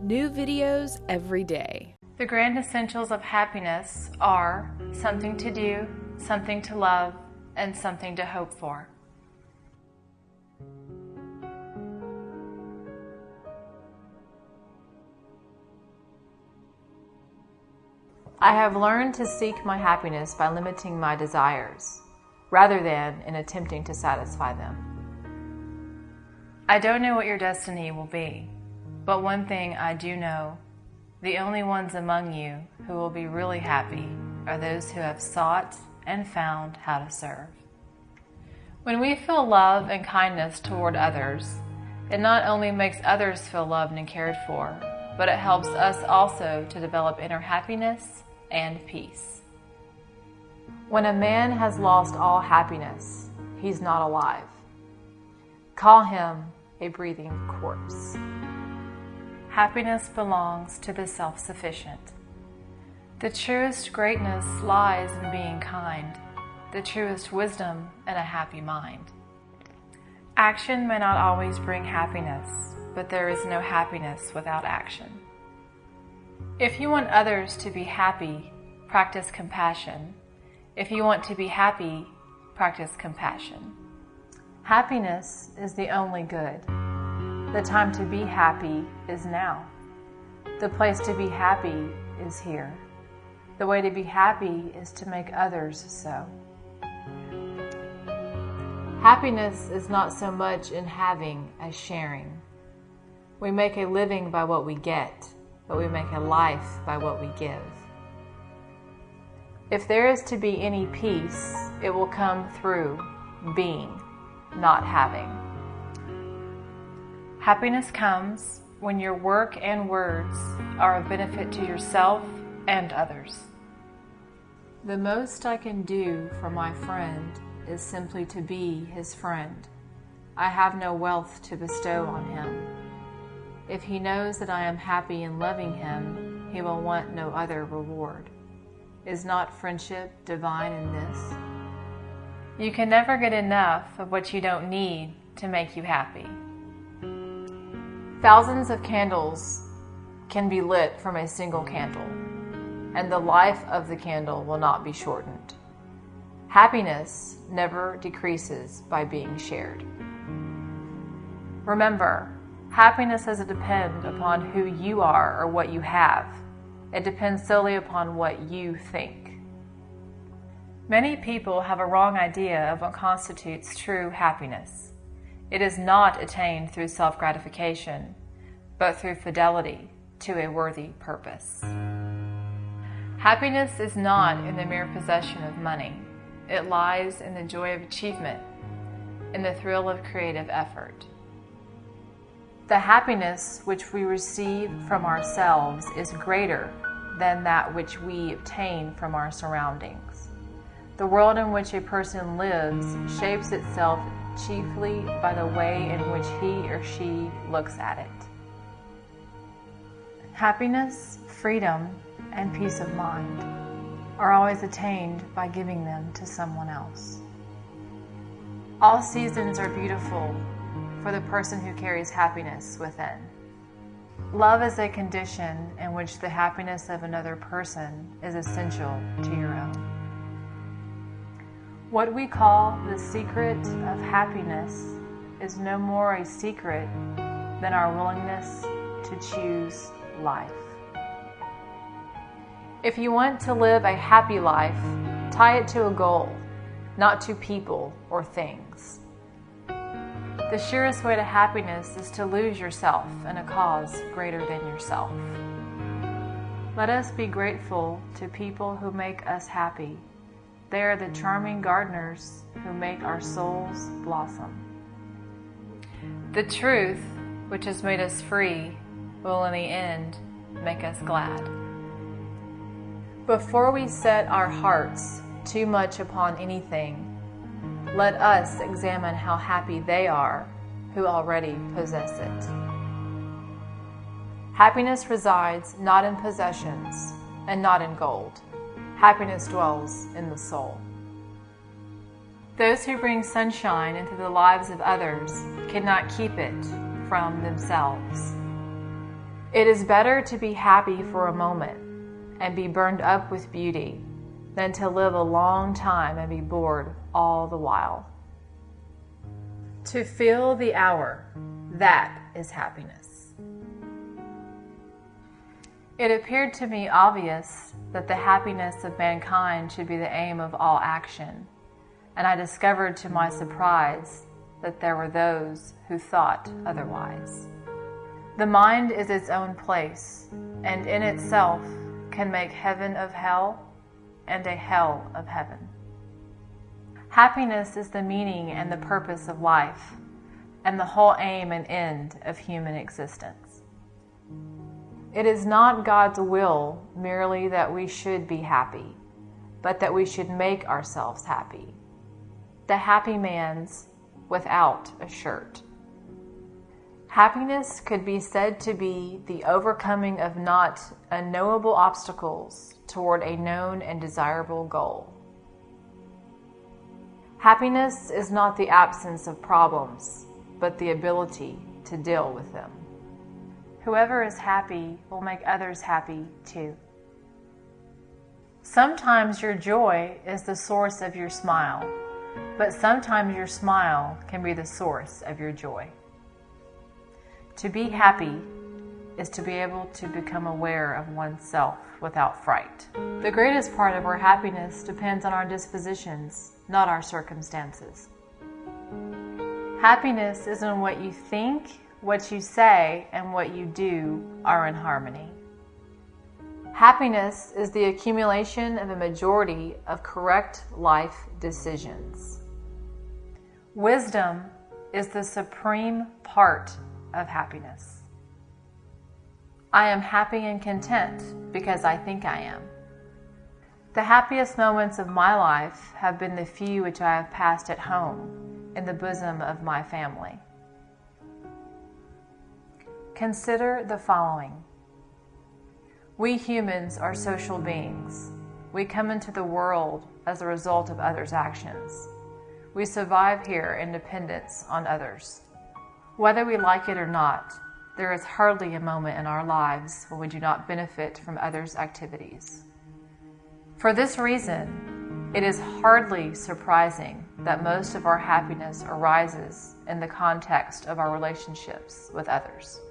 New videos every day. The grand essentials of happiness are something to do, something to love, and something to hope for. I have learned to seek my happiness by limiting my desires, rather than in attempting to satisfy them. I don't know what your destiny will be, but one thing I do know, the only ones among you who will be really happy are those who have sought and found how to serve. When we feel love and kindness toward others, it not only makes others feel loved and cared for, but it helps us also to develop inner happiness and peace. When a man has lost all happiness, he's not alive. Call him a breathing corpse. Happiness belongs to the self-sufficient. The truest greatness lies in being kind, the truest wisdom in a happy mind. Action may not always bring happiness, but there is no happiness without action. If you want others to be happy, practice compassion. If you want to be happy, practice compassion. Happiness is the only good. The time to be happy is now. The place to be happy is here. The way to be happy is to make others so. Happiness is not so much in having as sharing. We make a living by what we get, but we make a life by what we give. If there is to be any peace, it will come through being, not having. Happiness comes when your work and words are of benefit to yourself and others. The most I can do for my friend is simply to be his friend. I have no wealth to bestow on him. If he knows that I am happy in loving him, he will want no other reward. Is not friendship divine in this? You can never get enough of what you don't need to make you happy. Thousands of candles can be lit from a single candle, and the life of the candle will not be shortened. Happiness never decreases by being shared. Remember, happiness doesn't depend upon who you are or what you have. It depends solely upon what you think. Many people have a wrong idea of what constitutes true happiness. It is not attained through self-gratification, but through fidelity to a worthy purpose. Happiness is not in the mere possession of money. It lies in the joy of achievement, in the thrill of creative effort. The happiness which we receive from ourselves is greater than that which we obtain from our surroundings. The world in which a person lives shapes itself chiefly by the way in which he or she looks at it. Happiness, freedom, and peace of mind are always attained by giving them to someone else. All seasons are beautiful for the person who carries happiness within. Love is a condition in which the happiness of another person is essential to your own. What we call the secret of happiness is no more a secret than our willingness to choose life. If you want to live a happy life, tie it to a goal, not to people or things. The surest way to happiness is to lose yourself in a cause greater than yourself. Let us be grateful to people who make us happy. They are the charming gardeners who make our souls blossom. The truth, which has made us free, will in the end make us glad. Before we set our hearts too much upon anything, let us examine how happy they are who already possess it. Happiness resides not in possessions and not in gold. Happiness dwells in the soul. Those who bring sunshine into the lives of others cannot keep it from themselves. It is better to be happy for a moment and be burned up with beauty than to live a long time and be bored all the while. To feel the hour, that is happiness. It appeared to me obvious that the happiness of mankind should be the aim of all action, and I discovered to my surprise that there were those who thought otherwise. The mind is its own place, and in itself can make heaven of hell and a hell of heaven. Happiness is the meaning and the purpose of life, and the whole aim and end of human existence. It is not God's will merely that we should be happy, but that we should make ourselves happy. The happy man's without a shirt. Happiness could be said to be the overcoming of not unknowable obstacles toward a known and desirable goal. Happiness is not the absence of problems, but the ability to deal with them. Whoever is happy will make others happy too. Sometimes your joy is the source of your smile, but sometimes your smile can be the source of your joy. To be happy is to be able to become aware of oneself without fright. The greatest part of our happiness depends on our dispositions, not our circumstances. Happiness is when what you think, what you say, and what you do are in harmony. Happiness is the accumulation of a majority of correct life decisions. Wisdom is the supreme part of happiness. I am happy and content because I think I am. The happiest moments of my life have been the few which I have passed at home in the bosom of my family. Consider the following. We humans are social beings. We come into the world as a result of others' actions. We survive here in dependence on others. Whether we like it or not, there is hardly a moment in our lives when we do not benefit from others' activities. For this reason, it is hardly surprising that most of our happiness arises in the context of our relationships with others.